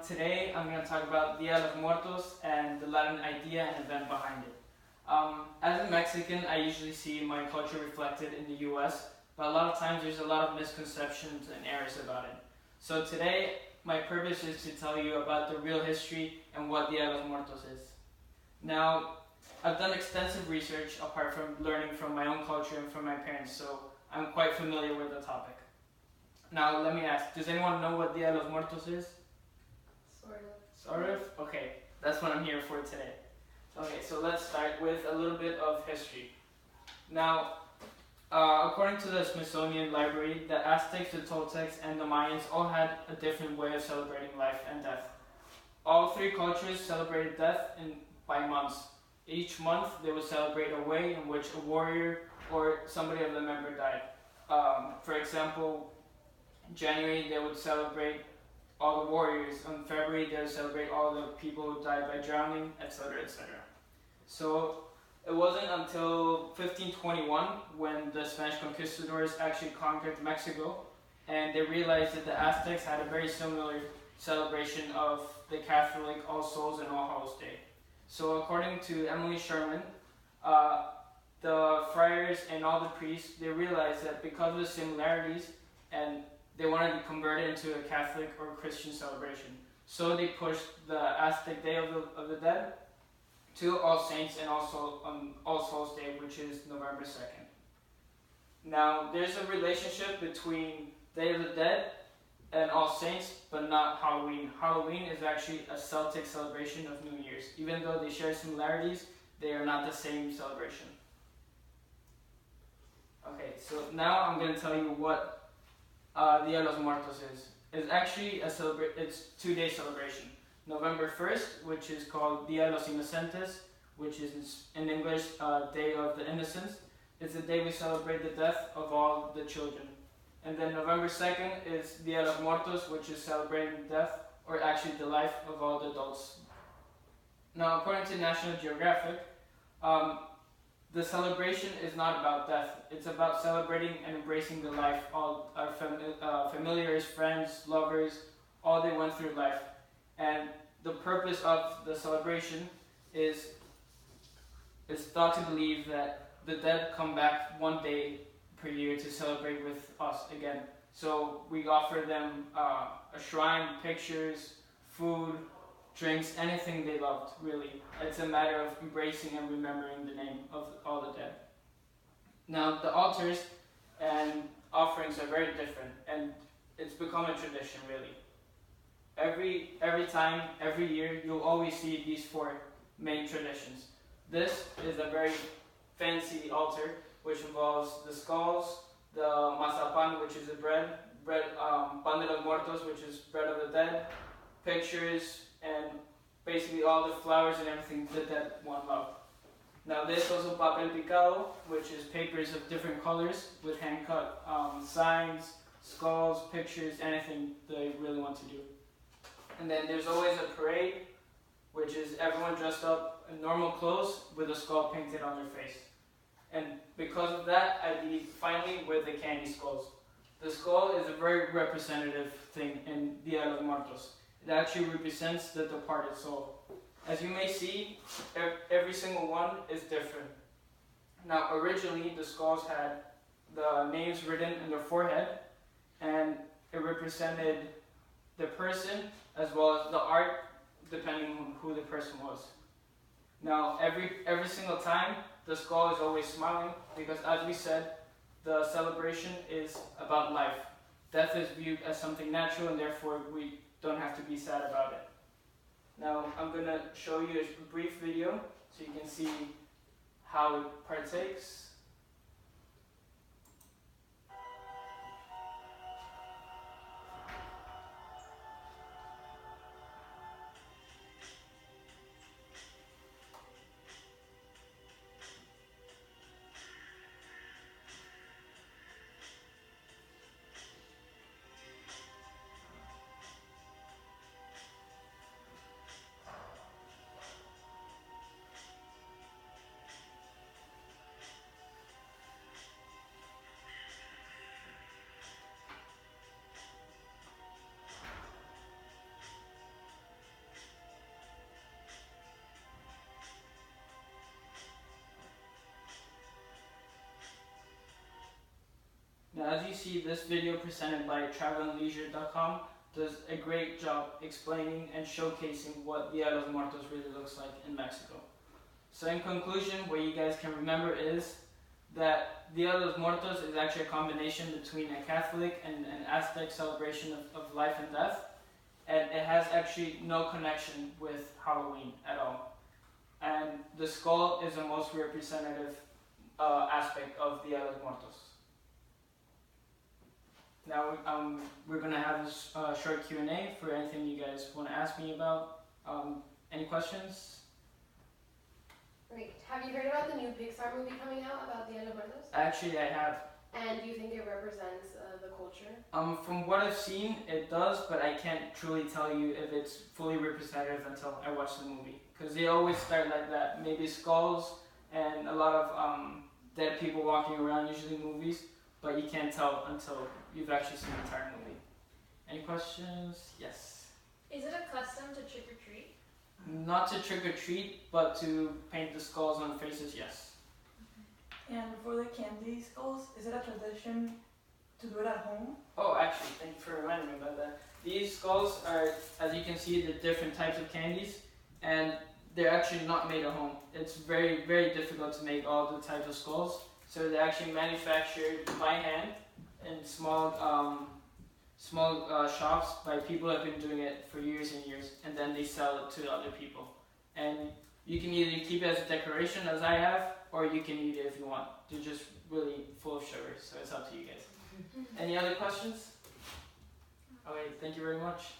Today I'm going to talk about Dia de los Muertos and the Latin idea and event behind it. As a Mexican, I usually see my culture reflected in the US, but a lot of times there's a lot of misconceptions and errors about it. So today, my purpose is to tell you about the real history and what Dia de los Muertos is. Now, I've done extensive research apart from learning from my own culture and from my parents, so I'm quite familiar with the topic. Now, let me ask, does anyone know what Dia de los Muertos is? Sort of? Okay, that's what I'm here for today. Okay, so let's start with a little bit of history. Now, according to the Smithsonian Library, the Aztecs, the Toltecs, and the Mayans all had a different way of celebrating life and death. All three cultures celebrated death by months. Each month, they would celebrate a way in which a warrior or somebody of the member died. For example, in January, they would celebrate all the warriors. In February, they would celebrate all the people who died by drowning, etc., etc. So it wasn't until 1521 when the Spanish conquistadors actually conquered Mexico, and they realized that the Aztecs had a very similar celebration of the Catholic All Souls and All Hallows Day. So according to Emily Sherman, the friars and all the priests, they realized that because of the similarities, and they wanted to convert it into a Catholic or Christian celebration. So they pushed the Aztec Day of the Dead to All Saints and also All Souls Day, which is November 2nd. Now, there's a relationship between Day of the Dead and All Saints, but not Halloween. Halloween is actually a Celtic celebration of New Year's. Even though they share similarities, they are not the same celebration. Okay, so now I'm going to tell you what Dia de los Muertos is. It's actually it's 2-day celebration. November 1st, which is called Dia de los Inocentes, which is in English Day of the Innocents. It's the day we celebrate the death of all the children. And then November 2nd is Dia de los Muertos, which is celebrating death, or actually the life of all the adults. Now, according to National Geographic, the celebration is not about death. It's about celebrating and embracing the life. All our familiars, friends, lovers, all they went through life. And the purpose of the celebration is thought to believe that the dead come back one day per year to celebrate with us again. So we offer them a shrine, pictures, food, drinks, anything they loved, really. It's a matter of embracing and remembering the name of all the dead. Now, the altars and offerings are very different, and it's become a tradition, really. Every year, you'll always see these 4 main traditions. This is a very fancy altar, which involves the skulls, the mazapan, which is the bread, pan de los muertos, which is bread of the dead, pictures, and basically all the flowers and everything that one loved. Now there's also papel picado, which is papers of different colors with hand-cut signs, skulls, pictures, anything they really want to do. And then there's always a parade, which is everyone dressed up in normal clothes with a skull painted on their face. And because of that, I leave finally with the candy skulls. The skull is a very representative thing in Dia de los Muertos. It actually represents the departed soul. As you may see, every single one is different. Now, originally, the skulls had the names written in their forehead, and it represented the person as well as the art, depending on who the person was. Now, every single time, the skull is always smiling, because as we said, the celebration is about life. Death is viewed as something natural, and therefore we don't have to be sad about it. Now, I'm going to show you a brief video so you can see how it partakes. Now, as you see, this video presented by travelandleisure.com does a great job explaining and showcasing what Dia de los Muertos really looks like in Mexico. So in conclusion, what you guys can remember is that Dia de los Muertos is actually a combination between a Catholic and an Aztec celebration of life and death, and it has actually no connection with Halloween at all. And the skull is the most representative aspect of Dia de los Muertos. Now we're going to have this short Q&A for anything you guys want to ask me about. Any questions? Great. Have you heard about the new Pixar movie coming out about Dia de los Muertos? Actually, I have. And do you think it represents the culture? From what I've seen, it does, but I can't truly tell you if it's fully representative until I watch the movie. Because they always start like that. Maybe skulls and a lot of dead people walking around, usually in movies, but you can't tell until you've actually seen the entire movie. Any questions? Yes. Is it a custom to trick or treat? Not to trick or treat, but to paint the skulls on faces, yes. And for the candy skulls, is it a tradition to do it at home? Oh, actually, thank you for reminding me about that. These skulls are, as you can see, the different types of candies, and they're actually not made at home. It's very, very difficult to make all the types of skulls, so they're actually manufactured by hand in small shops by people who have been doing it for years and years, and then they sell it to other people. And you can either keep it as a decoration, as I have, or you can eat it if you want. They're just really full of sugar, so it's up to you guys. Any other questions? Okay, thank you very much.